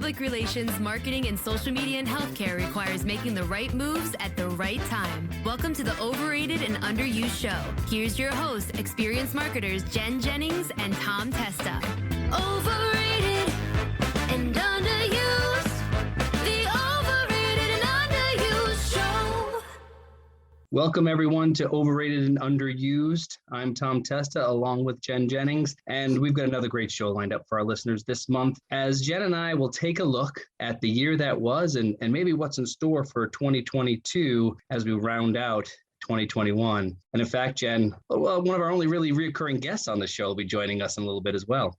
Public relations, marketing, and social media in healthcare requires making the right moves at the right time. Welcome to the Overrated and Underused show. Here's your hosts, experienced marketers Jennings and Testa. Overrated and underused. The Overrated and Underused show. Welcome, everyone, to Overrated and Underused. I'm Testa, along with Jennings, and we've got another great show lined up for our listeners this month, as Jen and I will take a look at the year that was and maybe what's in store for 2022 as we round out 2021. And in fact, Jen, one of our only really recurring guests on the show will be joining us in a little bit as well.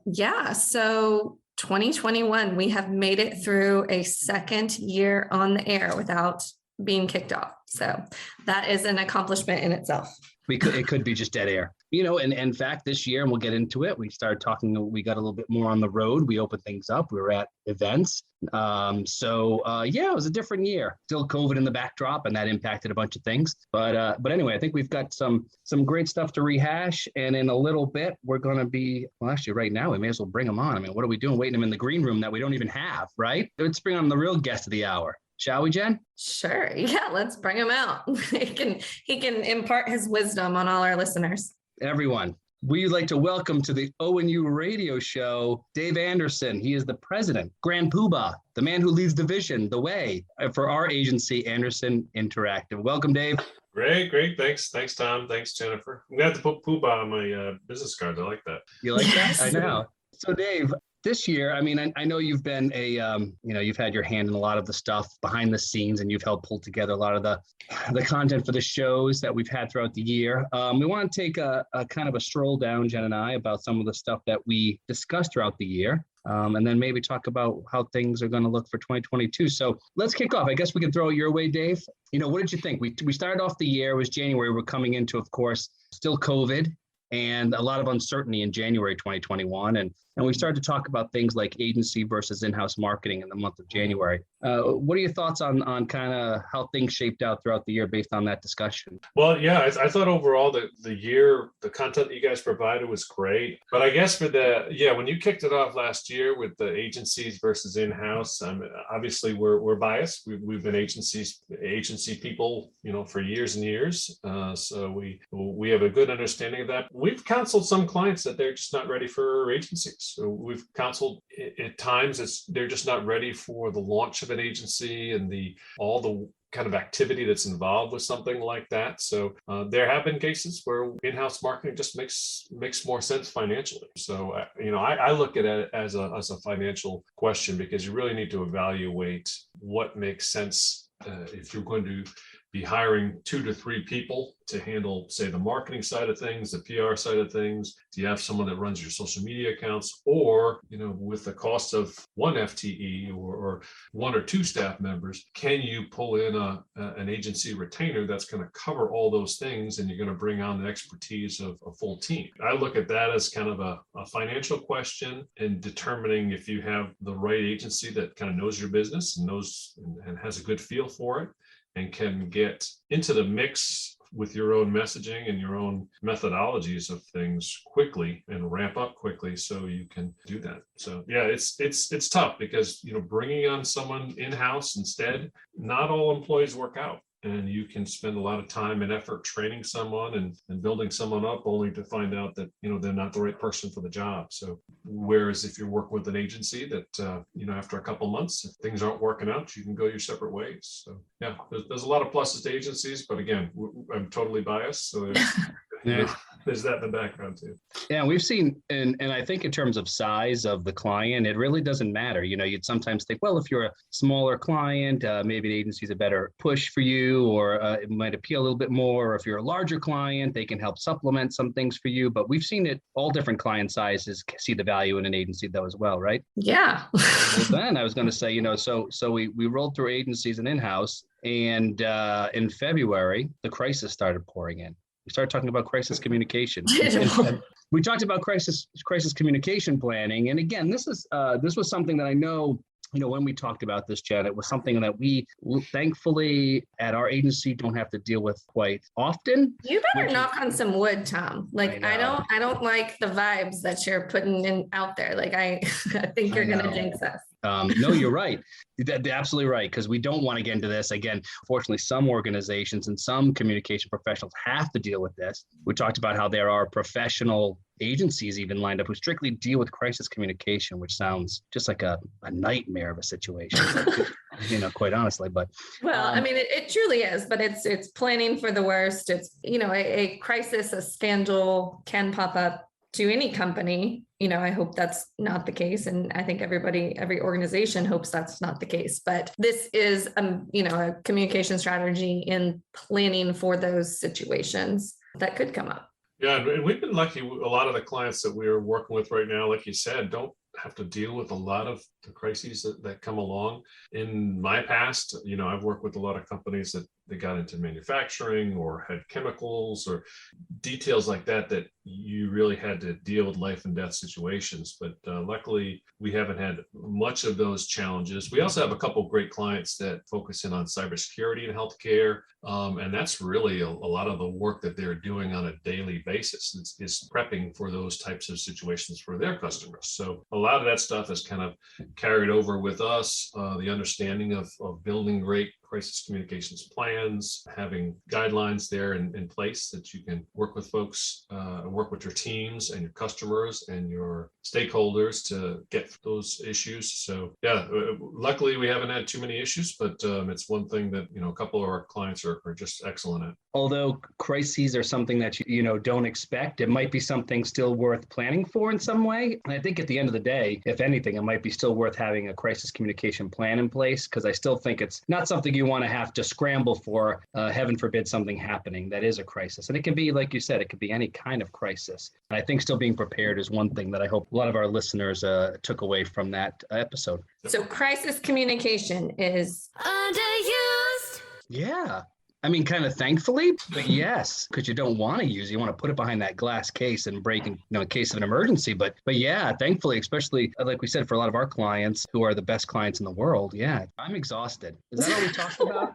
Yeah, so 2021, we have made it through a second year on the air without being kicked off. So that is an accomplishment in itself. It could be just dead air, and in fact, this year, and we'll get into it, we started talking, we got a little bit more on the road. We opened things up. We were at events. It was a different year. Still COVID in the backdrop, and that impacted a bunch of things. But anyway, I think we've got some great stuff to rehash. And in a little bit, we're going to be, actually right now, we may as well bring them on. I mean, what are we doing? Waiting them in the green room that we don't even have, right? Let's bring on the real guest of the hour. Shall we, Jen? Sure. Yeah, let's bring him out. He can impart his wisdom on all our listeners. Everyone, we'd like to welcome to the ONU radio show, Dave Anderson. He is the president, Grand Poobah, the man who leads the vision, the way for our agency, Anderson Interactive. Welcome, Dave. Great. Thanks, Tom. Thanks, Jennifer. I'm going to have to put Poobah on my business cards. I like that. You like that? I know. So, Dave, this year, I mean, I know you've been you've had your hand in a lot of the stuff behind the scenes, and you've helped pull together a lot of the content for the shows that we've had throughout the year. We want to take a kind of a stroll down, Jen and I, about some of the stuff that we discussed throughout the year, and then maybe talk about how things are going to look for 2022. So let's kick off. I guess we can throw it your way, Dave. What did you think? We started off the year, it was January. We're coming into, of course, still COVID and a lot of uncertainty in January 2021. And we started to talk about things like agency versus in-house marketing in the month of January. What are your thoughts on kind of how things shaped out throughout the year based on that discussion? Well, yeah, I thought overall the year, the content that you guys provided was great. But I guess when you kicked it off last year with the agencies versus in-house, obviously we're biased. We've been agency people, for years and years. So we have a good understanding of that. We've counseled some clients that they're just not ready for agencies. So we've counseled at times they're just not ready for the launch of an agency and all the kind of activity that's involved with something like that. So there have been cases where in-house marketing just makes more sense financially. So I look at it as a financial question, because you really need to evaluate what makes sense if you're going to be hiring 2 to 3 people to handle, say, the marketing side of things, the PR side of things. Do you have someone that runs your social media accounts? Or, with the cost of 1 FTE or 1 or 2 staff members, can you pull in an agency retainer that's going to cover all those things, and you're going to bring on the expertise of a full team? I look at that as kind of a financial question, and determining if you have the right agency that kind of knows your business and knows and has a good feel for it, and can get into the mix with your own messaging and your own methodologies of things quickly and ramp up quickly, so you can do that. So yeah, it's tough, because bringing on someone in-house instead, not all employees work out. And you can spend a lot of time and effort training someone and building someone up, only to find out that, they're not the right person for the job. So whereas if you work with an agency that, after a couple of months, if things aren't working out, you can go your separate ways. So yeah, there's a lot of pluses to agencies, but again, I'm totally biased. So there's that in the background too. Yeah, we've seen, and I think in terms of size of the client, it really doesn't matter. You'd sometimes think, well, if you're a smaller client, maybe the agency's a better push for you, or it might appeal a little bit more. Or if you're a larger client, they can help supplement some things for you. But we've seen it, all different client sizes see the value in an agency though as well, right? Yeah. Well, then I was going to say, so we rolled through agencies and in-house, and in February, the crisis started pouring in. We started talking about crisis communication. We talked about crisis communication planning. And again, this was something that I know when we talked about this, Jen, it was something that we thankfully at our agency don't have to deal with quite often. You better knock on some wood, Tom. Like I don't like the vibes that you're putting in out there. Like I think you're gonna jinx us. No, you're right. They're absolutely right, because we don't want to get into this. Again, fortunately, some organizations and some communication professionals have to deal with this. We talked about how there are professional agencies even lined up who strictly deal with crisis communication, which sounds just like a nightmare of a situation, quite honestly. But well, I mean, it truly is, but it's planning for the worst. It's, a crisis, a scandal can pop up to any company. I hope that's not the case. And I think every organization hopes that's not the case. But this is, a communication strategy in planning for those situations that could come up. Yeah, and we've been lucky. A lot of the clients that we're working with right now, like you said, don't have to deal with a lot of the crises that come along. In my past, I've worked with a lot of companies that they got into manufacturing or had chemicals or details like that you really had to deal with life and death situations. But luckily, we haven't had much of those challenges. We also have a couple of great clients that focus in on cybersecurity and healthcare. And that's really a lot of the work that they're doing on a daily basis is prepping for those types of situations for their customers. So a lot of that stuff is kind of carried over with us, the understanding of building great crisis communications plans, having guidelines there in place that you can work with folks, work with your teams and your customers and your stakeholders to get those issues. So yeah, luckily we haven't had too many issues, but it's one thing that, a couple of our clients are just excellent at. Although crises are something that you don't expect, it might be something still worth planning for in some way. And I think at the end of the day, if anything, it might be still worth having a crisis communication plan in place, because I still think it's not something you want to have to scramble for, heaven forbid something happening that is a crisis. And it can be, like you said, it could be any kind of crisis. And I think still being prepared is one thing that I hope a lot of our listeners took away from that episode. So crisis communication is underused. Yeah. I mean, kind of thankfully, but yes, because you don't want to use it. You want to put it behind that glass case and break in case of an emergency. But yeah, thankfully, especially like we said, for a lot of our clients who are the best clients in the world. Yeah, I'm exhausted. Is that all we talked about?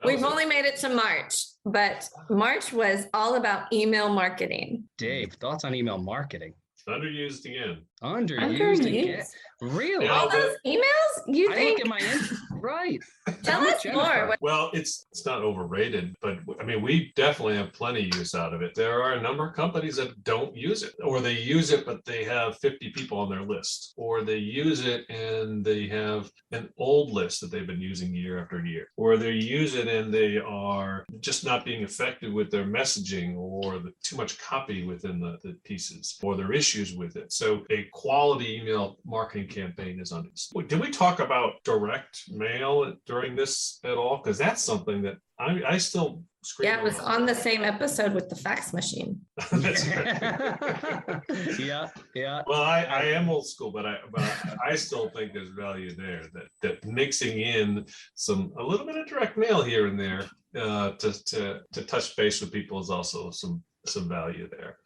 We've only made it to March, but March was all about email marketing. Dave, thoughts on email marketing? Underused again. Underused again. Really? All those emails? You think? Look at right. Tell us more. Well, it's not overrated, but I mean, we definitely have plenty of use out of it. There are a number of companies that don't use it, or they use it, but they have 50 people on their list, or they use it and they have an old list that they've been using year after year, or they use it and they are just not being effective with their messaging, or too much copy within the pieces, or their issues with it. So a quality email marketing campaign is on this. Did we talk about direct mail during this at all? Because that's something that I still scream. Yeah, it was on the same episode with the fax machine. That's right. Yeah. Well, I am old school, but I still think there's value there that mixing in a little bit of direct mail here and there to touch base with people is also some value there.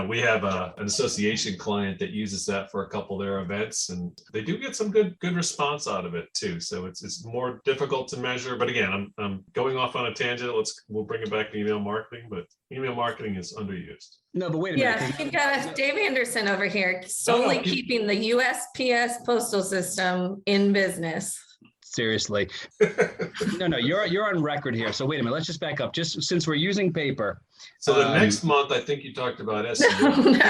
We have an association client that uses that for a couple of their events, and they do get some good response out of it too. So it's more difficult to measure. But again, I'm going off on a tangent. We'll bring it back to email marketing, but email marketing is underused. No, but wait a minute. Yeah, you've got Dave Anderson over here solely keeping the USPS postal system in business. Seriously. No, you're on record here. So wait a minute, let's just back up. Just since we're using paper. So the next month, I think you talked about SEO.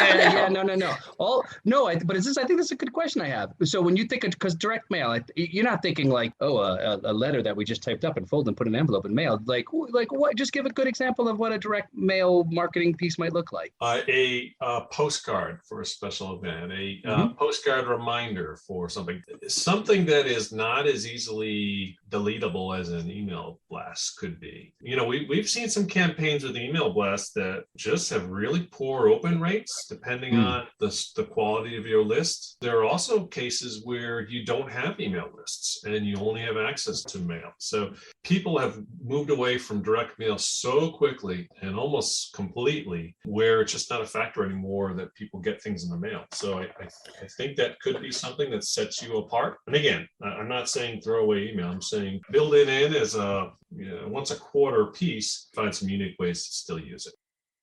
No. But I think that's a good question I have. So when you think of, because direct mail, you're not thinking like, a letter that we just typed up and folded and put in an envelope and mailed. Like what? Just give a good example of what a direct mail marketing piece might look like. A postcard for a special event, a postcard reminder for something that is not as easily deletable as an email blast could be. You know, we've seen some campaigns with email blasts that just have really poor open rates depending on the quality of your list. There are also cases where you don't have email lists and you only have access to mail. So people have moved away from direct mail so quickly and almost completely, where it's just not a factor anymore that people get things in the mail. So I think that could be something that sets you apart. And again, I'm not saying throw away email. I'm saying build it in as a once a quarter piece, find some unique ways to still use it.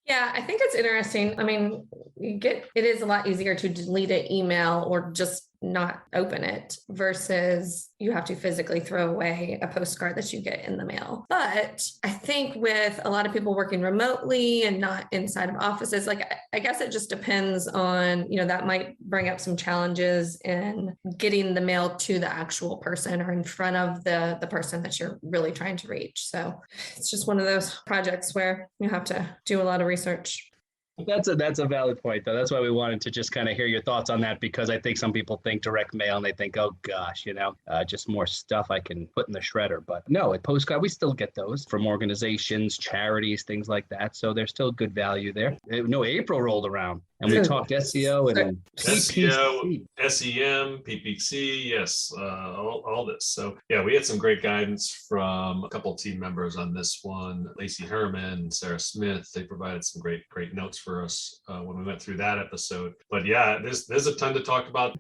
Yeah, I think it's interesting. I mean, it is a lot easier to delete an email or just not open it versus you have to physically throw away a postcard that you get in the mail. But I think with a lot of people working remotely and not inside of offices, like I guess it just depends on, that might bring up some challenges in getting the mail to the actual person or in front of the person that you're really trying to reach. So it's just one of those projects where you have to do a lot of research. That's a valid point, though. That's why we wanted to just kind of hear your thoughts on that, because I think some people think direct mail and they think, oh gosh, just more stuff I can put in the shredder. But no, at postcard, we still get those from organizations, charities, things like that. So there's still good value there. No, April rolled around and we talked SEO and PPC. SEO, SEM, PPC, yes, all this. So yeah, we had some great guidance from a couple of team members on this one. Lacey Herman, Sarah Smith, they provided some great notes for us when we went through that episode. But yeah, there's a ton to talk about.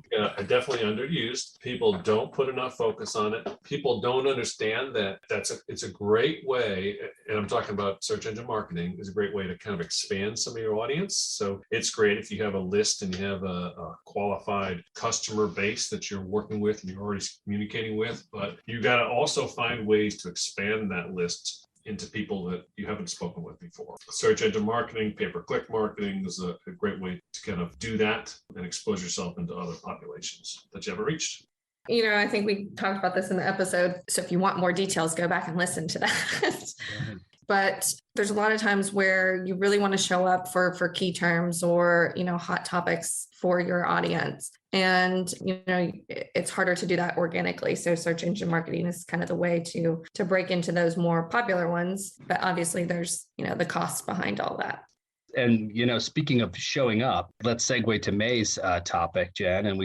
Definitely underused. People don't put enough focus on it. People don't understand that it's a great way, and I'm talking about search engine marketing, is a great way to kind of expand some of your audience. So it's great if you have a list and you have a qualified customer base that you're working with and you're already communicating with, but you got to also find ways to expand that list into people that you haven't spoken with before. Search engine marketing, pay-per-click marketing is a great way to kind of do that and expose yourself into other populations that you haven't reached. I think we talked about this in the episode. So if you want more details, go back and listen to that. But there's a lot of times where you really want to show up for key terms or, hot topics for your audience. And, it's harder to do that organically. So search engine marketing is kind of the way to break into those more popular ones. But obviously there's, the costs behind all that. And, speaking of showing up, let's segue to May's topic, Jen. And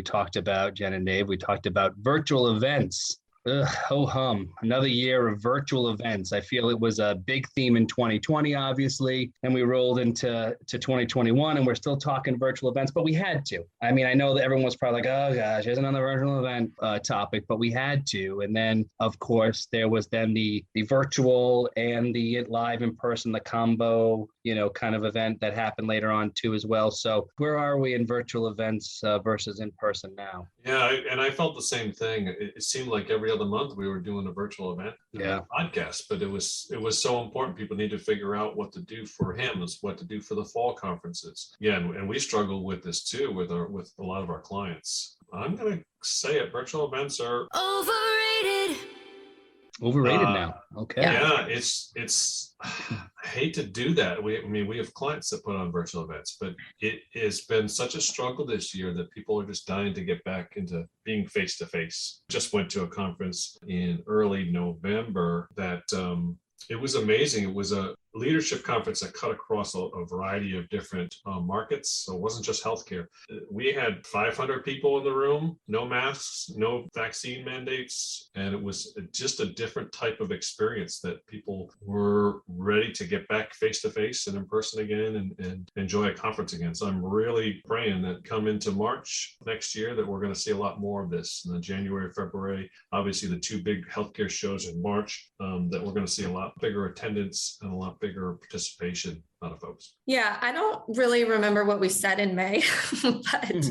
Jen and Dave, we talked about virtual events. Ho hum, another year of virtual events. I feel it was a big theme in 2020, obviously, and we rolled into 2021 and we're still talking virtual events, but we had to. I mean, I know that everyone was probably like, oh gosh, there's another virtual event topic, but we had to. And then, of course, there was then the virtual and the live in person, the combo, kind of event that happened later on too as well. So where are we in virtual events versus in person now? Yeah, and I felt the same thing. It seemed like every other month we were doing a virtual event, podcast, but it was so important. People need to figure out what to do for him, what to do for the fall conferences. Yeah, and we struggle with this too with a lot of our clients. I'm going to say it, virtual events are overrated now. Okay. Yeah, it's I hate to do that. We have clients that put on virtual events, but it has been such a struggle this year that people are just dying to get back into being face to face. Just went to a conference in early November that it was amazing. It was a leadership conference that cut across a variety of different markets. So it wasn't just healthcare. We had 500 people in the room, no masks, no vaccine mandates. And it was just a different type of experience that people were ready to get back face to face and in person again and enjoy a conference again. So I'm really praying that come into March next year that we're going to see a lot more of this in the January, February, obviously the two big healthcare shows in March, that we're going to see a lot bigger attendance and a lot bigger participation out of folks. Yeah, I don't really remember what we said in May, but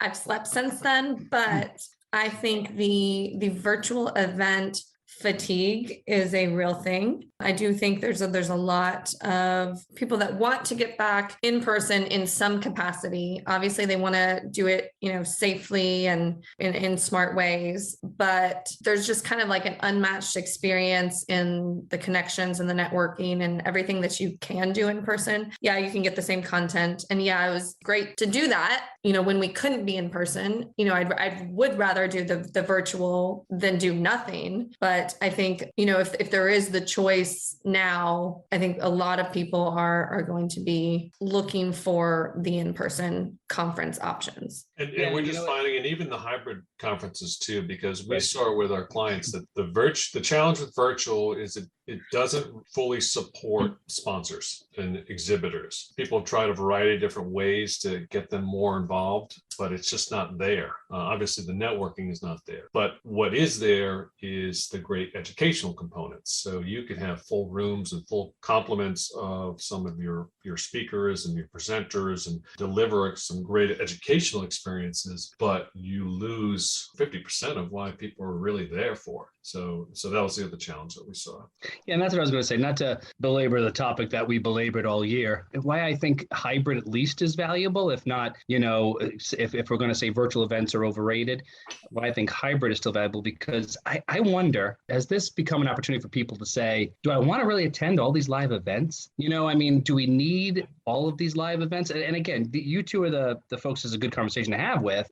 I've slept since then. But I think the virtual event fatigue is a real thing. I do think there's a lot of people that want to get back in person in some capacity. Obviously, they want to do it, safely and in smart ways, but there's just kind of like an unmatched experience in the connections and the networking and everything that you can do in person. Yeah, you can get the same content. And yeah, it was great to do that, when we couldn't be in person. I would rather do the virtual than do nothing. But But I think, if there is the choice now, I think a lot of people are going to be looking for the in-person conference options. And we're just finding, and even the hybrid conferences too, because we saw with our clients that the challenge with virtual is it doesn't fully support sponsors and exhibitors. People have tried a variety of different ways to get them more involved, but it's just not there. Obviously, the networking is not there. But what is there is the great educational components. So you can have full rooms and full complements of some of your speakers and your presenters and deliver some great educational experiences, but you lose 50% of why people are really there for. So that was the other challenge that we saw. Yeah, and that's what I was going to say, not to belabor the topic that we belabored all year, why I think hybrid at least is valuable, if not, if we're going to say virtual events are overrated, why I think hybrid is still valuable, because I wonder, has this become an opportunity for people to say, do I want to really attend all these live events? Do we need all of these live events? And again, you two are the folks this is a good conversation to have with,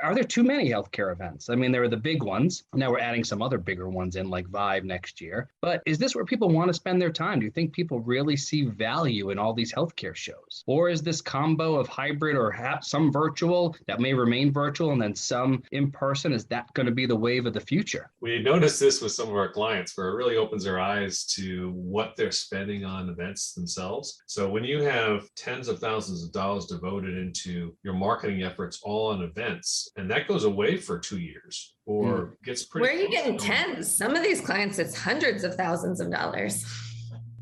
are there too many healthcare events? I mean, there are the big ones. Now we're adding some other bigger ones in like Vive next year. But is this where people want to spend their time? Do you think people really see value in all these healthcare shows? Or is this combo of hybrid or some virtual that may remain virtual and then some in person, is that going to be the wave of the future? We noticed this with some of our clients where it really opens their eyes to what they're spending on events themselves. So when you have tens of thousands of dollars devoted into your marketing efforts all on events, and that goes away for 2 years or gets pretty. Where are you getting tens? Some of these clients, it's hundreds of thousands of dollars.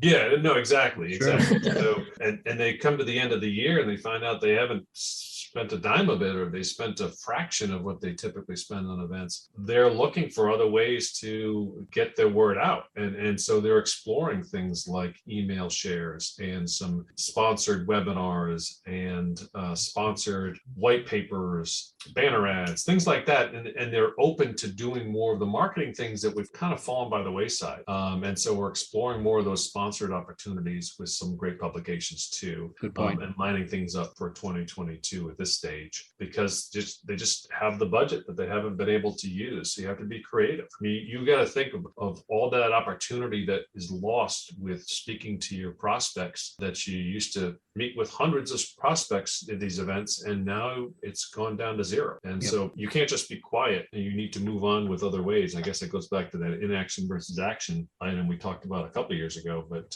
Yeah, no, exactly. Sure. So, and they come to the end of the year and they find out they haven't spent a dime of it, or they spent a fraction of what they typically spend on events. They're looking for other ways to get their word out. And so they're exploring things like email shares and some sponsored webinars and sponsored white papers, banner ads, things like that. And they're open to doing more of the marketing things that we've kind of fallen by the wayside. And so we're exploring more of those sponsored opportunities with some great publications too. Good point. And lining things up for 2022 at this stage, because they just have the budget that they haven't been able to use. So you have to be creative. I mean, you got to think of all that opportunity that is lost with speaking to your prospects, that you used to meet with hundreds of prospects at these events, and now it's gone down to zero. And so you can't just be quiet, and you need to move on with other ways. I guess it goes back to that inaction versus action item we talked about a couple of years ago. But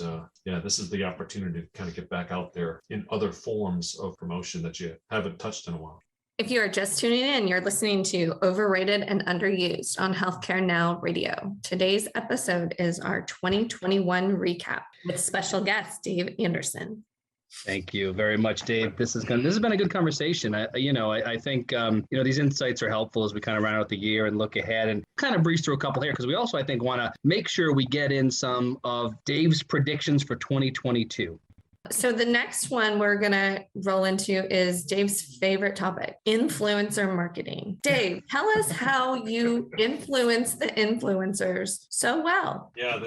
this is the opportunity to kind of get back out there in other forms of promotion that you haven't touched in a while. If you are just tuning in, you're listening to Overrated and Underused on Healthcare Now Radio. Today's episode is our 2021 recap with special guest Dave Anderson. Thank you very much, Dave. This has been a good conversation. I think these insights are helpful as we kind of round out the year and look ahead and kind of breeze through a couple here, because we also, I think, want to make sure we get in some of Dave's predictions for 2022. So the next one we're going to roll into is Dave's favorite topic, influencer marketing. Dave, tell us how you influence the influencers so well. Yeah,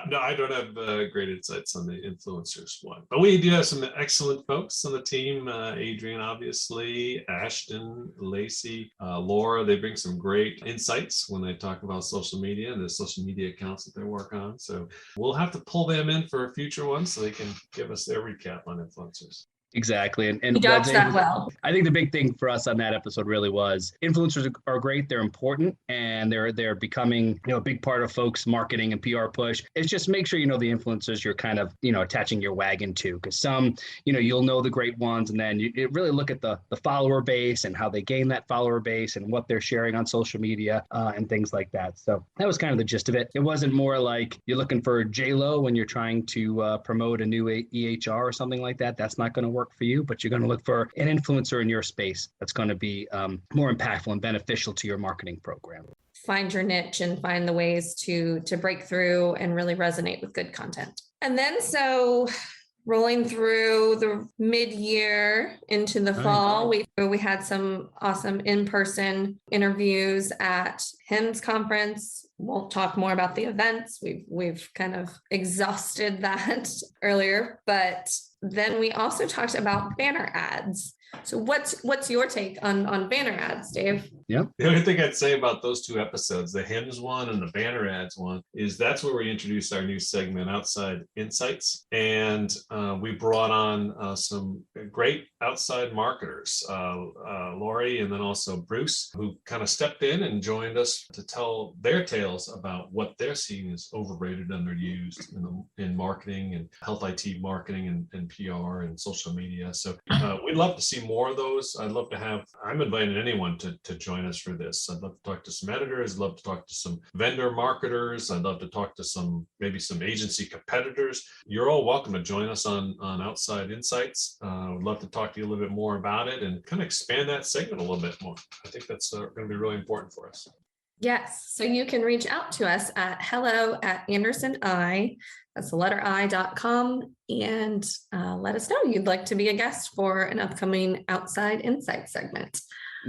no, I don't have great insights on the influencers one, but we do have some excellent folks on the team. Adrian, obviously, Ashton, Lacey, Laura, they bring some great insights when they talk about social media and the social media accounts that they work on. So we'll have to pull them in for a future one so they can give us their recap on influencers. Exactly. And he does that well. I think the big thing for us on that episode really was influencers are great. They're important, and they're becoming, a big part of folks' marketing and PR push. It's just make sure, the influencers you're kind of, attaching your wagon to, because some, you'll know the great ones, and then you really look at the follower base and how they gain that follower base and what they're sharing on social media and things like that. So that was kind of the gist of it. It wasn't more like you're looking for J-Lo when you're trying to promote a new EHR or something like that. That's not going to work for you, but you're going to look for an influencer in your space that's going to be more impactful and beneficial to your marketing program. Find your niche and find the ways to break through and really resonate with good content. And then rolling through the mid-year into the fall, we had some awesome in-person interviews at HIMSS conference. Won't talk more about the events. We've kind of exhausted that earlier, but then we also talked about banner ads. So what's your take on banner ads, Dave? Yeah. The only thing I'd say about those two episodes, the hymns one and the banner ads one, is that's where we introduced our new segment, Outside Insights. And we brought on some great outside marketers, Lori and then also Bruce, who kind of stepped in and joined us to tell their tales about what they're seeing as overrated, underused in marketing and health IT marketing and PR and social media. So we'd love to see more of those. I'm inviting anyone to join us for this. I'd love to talk to some editors. I'd love to talk to some vendor marketers. I'd love to talk to maybe some agency competitors. You're all welcome to join us on Outside Insights. I'd love to talk to you a little bit more about it and kind of expand that segment a little bit more. I think that's going to be really important for us. Yes. So you can reach out to us at hello@andersoni, that's the letter I.com, and let us know you'd like to be a guest for an upcoming Outside Insight segment.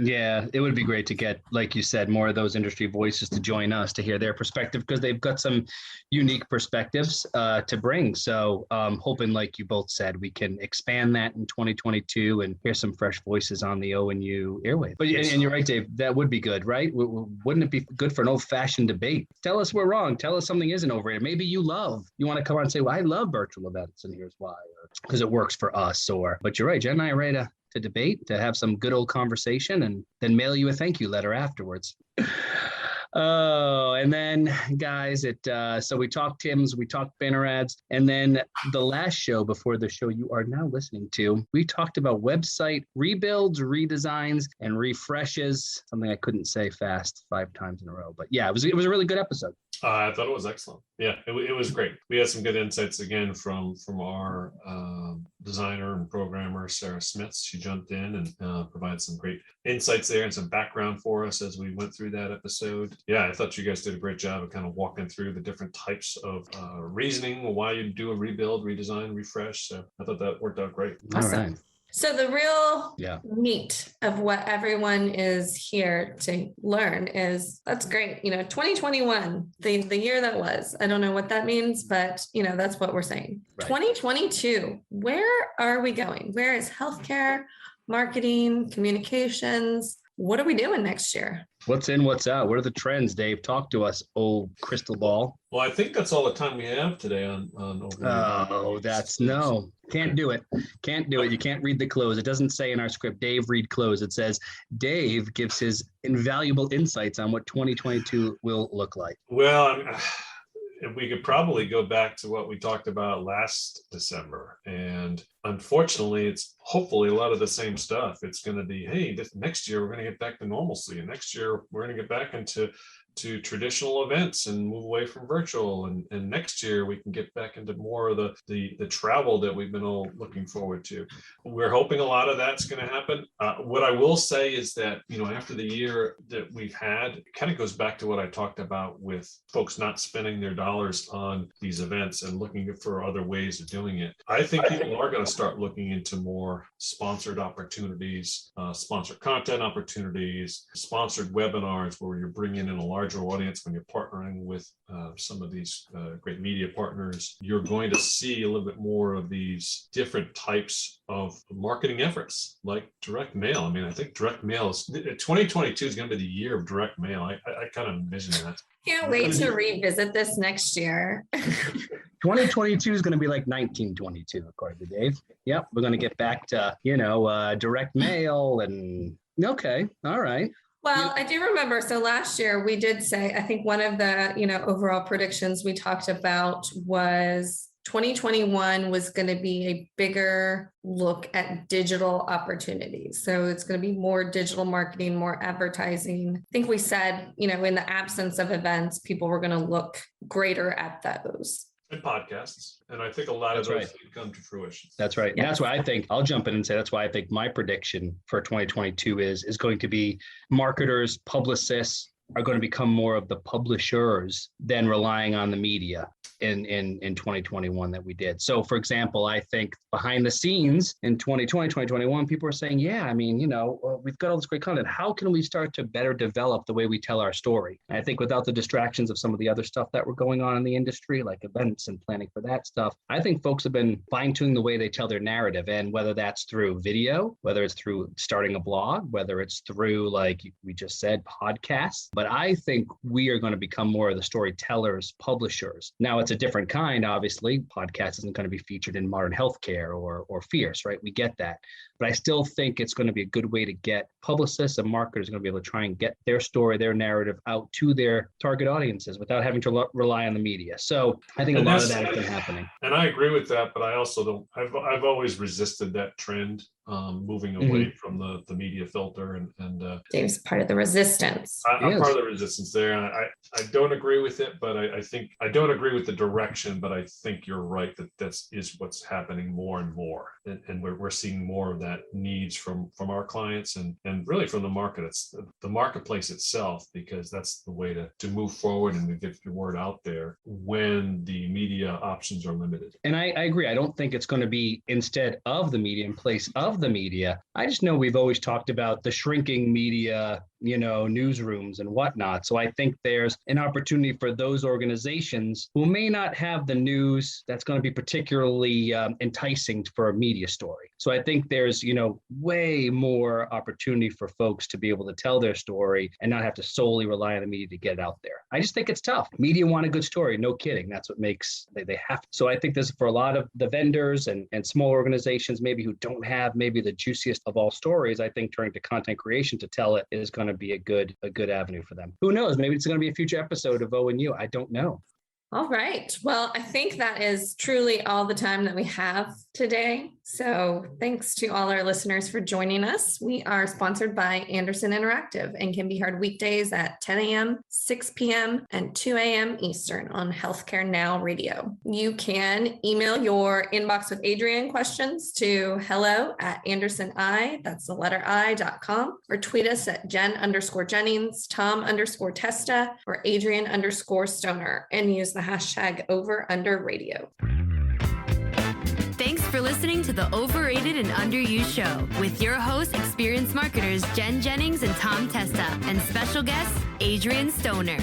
Yeah, it would be great to get, like you said, more of those industry voices to join us to hear their perspective, because they've got some unique perspectives to bring. So hoping, like you both said, we can expand that in 2022 and hear some fresh voices on the ONU airwave. But and you're right, Dave, that would be good, right? Wouldn't it be good for an old-fashioned debate? Tell us we're wrong. Tell us something isn't overrated. Maybe you want to come on and say, well, I love virtual events and here's why, because it works for us. But you're right, Jen and I are ready to debate, to have some good old conversation, and then mail you a thank you letter afterwards. Oh, and then guys, so we talked Tim's, we talked banner ads, and then the last show before the show you are now listening to, we talked about website rebuilds, redesigns, and refreshes. Something I couldn't say fast 5 times in a row, but yeah, it was a really good episode. I thought it was excellent. Yeah, it was great. We had some good insights again from our designer and programmer, Sarah Smith. She jumped in and provided some great insights there and some background for us as we went through that episode. Yeah, I thought you guys did a great job of kind of walking through the different types of reasoning why you do a rebuild, redesign, refresh. So I thought that worked out great. Awesome. All right. So the real meat of what everyone is here to learn is, that's great. 2021, the year that was, I don't know what that means, but that's what we're saying. Right. 2022, where are we going? Where is healthcare, marketing, communications? What are we doing next year? What's in, what's out? What are the trends, Dave? Talk to us, old crystal ball. Well, I think that's all the time we have today on Can't do it. Can't do it. You can't read the close. It doesn't say in our script, Dave, read close. It says, Dave gives his invaluable insights on what 2022 will look like. Well, we could probably go back to what we talked about last December. And unfortunately, it's hopefully a lot of the same stuff. It's going to be, hey, next year, we're going to get back to normalcy. And next year, we're going to get back into traditional events and move away from virtual. And next year, we can get back into more of the travel that we've been all looking forward to. We're hoping a lot of that's going to happen. What I will say is that, after the year that we've had, it kind of goes back to what I talked about with folks not spending their dollars on these events and looking for other ways of doing it. I think people are going to start looking into more sponsored opportunities, sponsored content opportunities, sponsored webinars where you're bringing in a larger audience when you're partnering with some of these great media partners. You're going to see a little bit more of these different types of marketing efforts like direct mail. I mean, I think direct mail is 2022 is going to be the year of direct mail. I kind of envision that. Can't wait to revisit this next year. 2022 is going to be like 1922, according to Dave. Yep, we're going to get back to, direct mail and okay, all right. Well, I do remember. So last year we did say, I think one of the, overall predictions we talked about was 2021 was going to be a bigger look at digital opportunities. So it's going to be more digital marketing, more advertising. I think we said, in the absence of events, people were going to look greater at those. And podcasts. And I think a lot of those come to fruition. That's right. Yeah. That's why I think, I'll jump in and say, that's why I think my prediction for 2022 is going to be marketers, publicists, are going to become more of the publishers than relying on the media in 2021 that we did. So for example, I think behind the scenes in 2020, 2021, people are saying, yeah, I mean, we've got all this great content. How can we start to better develop the way we tell our story? And I think without the distractions of some of the other stuff that were going on in the industry, like events and planning for that stuff, I think folks have been fine-tuning the way they tell their narrative. And whether that's through video, whether it's through starting a blog, whether it's through, like we just said, podcasts. But I think we are going to become more of the storytellers, publishers. Now, it's a different kind, obviously. Podcast isn't going to be featured in Modern Healthcare or Fierce, right? We get that. But I still think it's going to be a good way to get publicists and marketers going to be able to try and get their story, their narrative out to their target audiences without having to rely on the media. So I think a lot of that has been happening. And I agree with that, but I also don't, I've always resisted that trend, moving away from the media filter and Dave's part of the resistance. I'm part of the resistance there. And I don't agree with it, but I think I don't agree with the direction, but I think you're right that is what's happening more and more. And we're seeing more of that needs from our clients and really from the market. It's the marketplace itself, because that's the way to move forward and to get the word out there when the media options are limited. And I agree. I don't think it's going to be instead of the media, in place of the media. I just know we've always talked about the shrinking media, newsrooms and whatnot. So I think there's an opportunity for those organizations who may not have the news that's going to be particularly enticing for a media story. So I think there's, way more opportunity for folks to be able to tell their story and not have to solely rely on the media to get it out there. I just think it's tough. Media want a good story. No kidding. That's what makes, they have to. So I think this is for a lot of the vendors and small organizations, maybe who don't have maybe the juiciest of all stories. I think turning to content creation to tell it is going to be a good avenue for them. Who knows? Maybe it's going to be a future episode of O and U. I don't know. All right. Well, I think that is truly all the time that we have today. So thanks to all our listeners for joining us. We are sponsored by Anderson Interactive and can be heard weekdays at 10 a.m., 6 p.m., and 2 a.m. Eastern on Healthcare Now Radio. You can email your inbox with Adrian questions to hello@andersoni, that's the letter I.com, or tweet us at Jen_Jennings, Tom_Testa, or Adrian_Stoner, and use the hashtag #OverUnderRadio. Thanks for listening to the Overrated and Underused Show with your hosts, experienced marketers Jen Jennings and Tom Testa, and special guest Adrian Stoner.